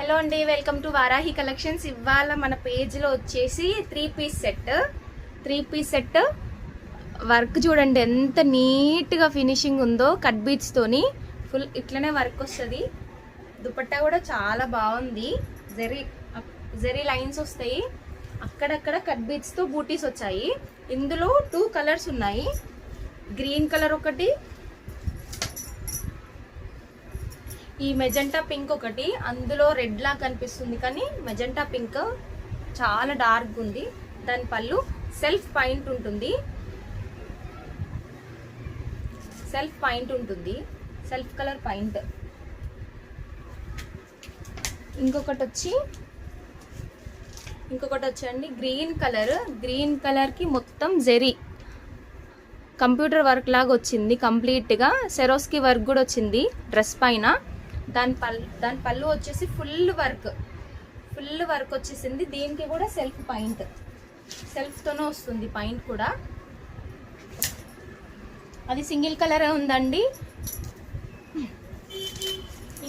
Hello అండి, welcome to Varahi collections. ఇవాళ మన పేజ్లో వచ్చేసి త్రీ పీస్ సెట్ వర్క్ చూడండి ఎంత నీట్గా ఫినిషింగ్ ఉందో. కట్ బీట్స్తోని ఫుల్ ఇట్లనే వర్క్ వస్తుంది. దుపట్టా కూడా చాలా బాగుంది. జెరీ లైన్స్ వస్తాయి, అక్కడక్కడ కట్ బీట్స్తో బూటీస్ వచ్చాయి. ఇందులో 2 కలర్స్ ఉన్నాయి, గ్రీన్ కలర్ ఒకటి, ఈ మెజెంటా పింక్ ఒకటి. అందులో రెడ్ లా కనిపిస్తుంది కానీ మెజెంటా పింక్ చాలా డార్క్ ఉంది. దాని పళ్ళు సెల్ఫ్ పాయింట్ ఉంటుంది, సెల్ఫ్ కలర్ పాయింట్. ఇంకొకటి వచ్చండి గ్రీన్ కలర్కి మొత్తం జెరీ కంప్యూటర్ వర్క్ లాగా వచ్చింది. కంప్లీట్గా సెరోస్కి వర్క్ కూడా వచ్చింది డ్రెస్ పైన. దాని పళ్ళు వచ్చేసి ఫుల్ వర్క్ వచ్చేసింది. దీనికి కూడా సెల్ఫ్తోనే వస్తుంది పాయింట్ కూడా. అది సింగిల్ కలర్ ఉందండి.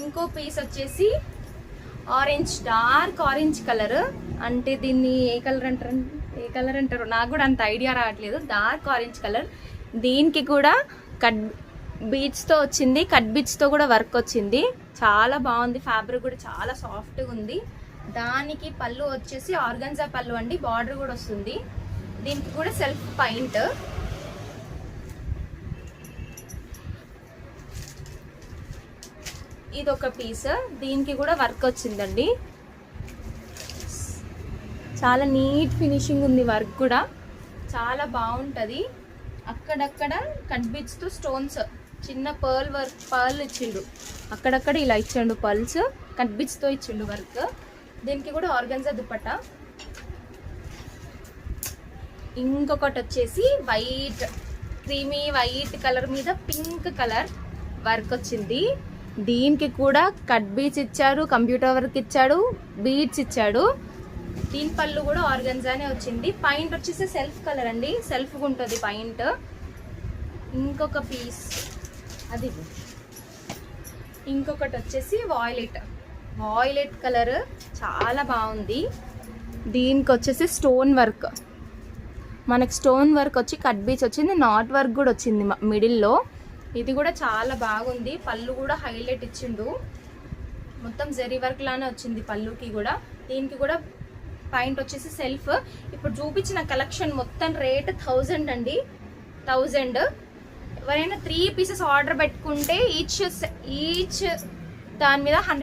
ఇంకో పీస్ వచ్చేసి డార్క్ ఆరెంజ్ కలర్. అంటే దీన్ని ఏ కలర్ అంటారు నాకు కూడా అంత ఐడియా రావట్లేదు. Dark orange colour. దీనికి కూడా కట్ బీట్స్తో వచ్చింది, కట్ బీట్స్తో కూడా వర్క్ వచ్చింది. చాలా బాగుంది. ఫ్యాబ్రిక్ కూడా చాలా సాఫ్ట్గా ఉంది. దానికి పళ్ళు వచ్చేసి ఆర్గన్జా పళ్ళు అండి, బార్డర్ కూడా వస్తుంది. దీనికి కూడా సెల్ఫ్ పాయింట్. ఇది ఒక పీస్, దీనికి కూడా వర్క్ వచ్చిందండి. చాలా నీట్ ఫినిషింగ్ ఉంది, వర్క్ కూడా చాలా బాగుంటుంది. అక్కడక్కడ కట్ బీట్స్తో స్టోన్స్, చిన్న పర్ల్ ఇచ్చిండు, అక్కడక్కడ ఇలా ఇచ్చిండు పర్ల్స్. కట్ బీట్స్తో ఇచ్చిండు వర్క్. దీనికి కూడా ఆర్గన్జా దుపట్టా. ఇంకొకటి వచ్చేసి క్రీమీ వైట్ కలర్ మీద పింక్ కలర్ వర్క్ వచ్చింది. దీనికి కూడా కట్ బీట్స్ ఇచ్చాడు, కంప్యూటర్ వర్క్ ఇచ్చాడు, బీట్స్ ఇచ్చాడు. దీని పళ్ళు కూడా ఆర్గన్జానే వచ్చింది. పాయింట్ వచ్చేసి సెల్ఫ్ కలర్ అండి, సెల్ఫ్గా ఉంటుంది పాయింట్. ఇంకొక పీస్ ఇంకొకటి వచ్చేసి వాయిలెట్ కలర్ చాలా బాగుంది. దీనికి వచ్చేసి మనకి స్టోన్ వర్క్ వచ్చి కట్ బీచ్ వచ్చింది, నాట్ వర్క్ కూడా వచ్చింది మిడిల్లో. ఇది కూడా చాలా బాగుంది. పళ్ళు కూడా హైలైట్ ఇచ్చిండు, మొత్తం జరీ వర్క్ లానే వచ్చింది పళ్ళుకి కూడా. దీనికి కూడా పాయింట్ వచ్చేసి సెల్ఫ్. ఇప్పుడు చూపించిన కలెక్షన్ మొత్తం రేట్ 1000 అండి, 1000. ఎవరైనా 3 పీసెస్ ఆర్డర్ పెట్టుకుంటే ఈచ్ దాని మీద 100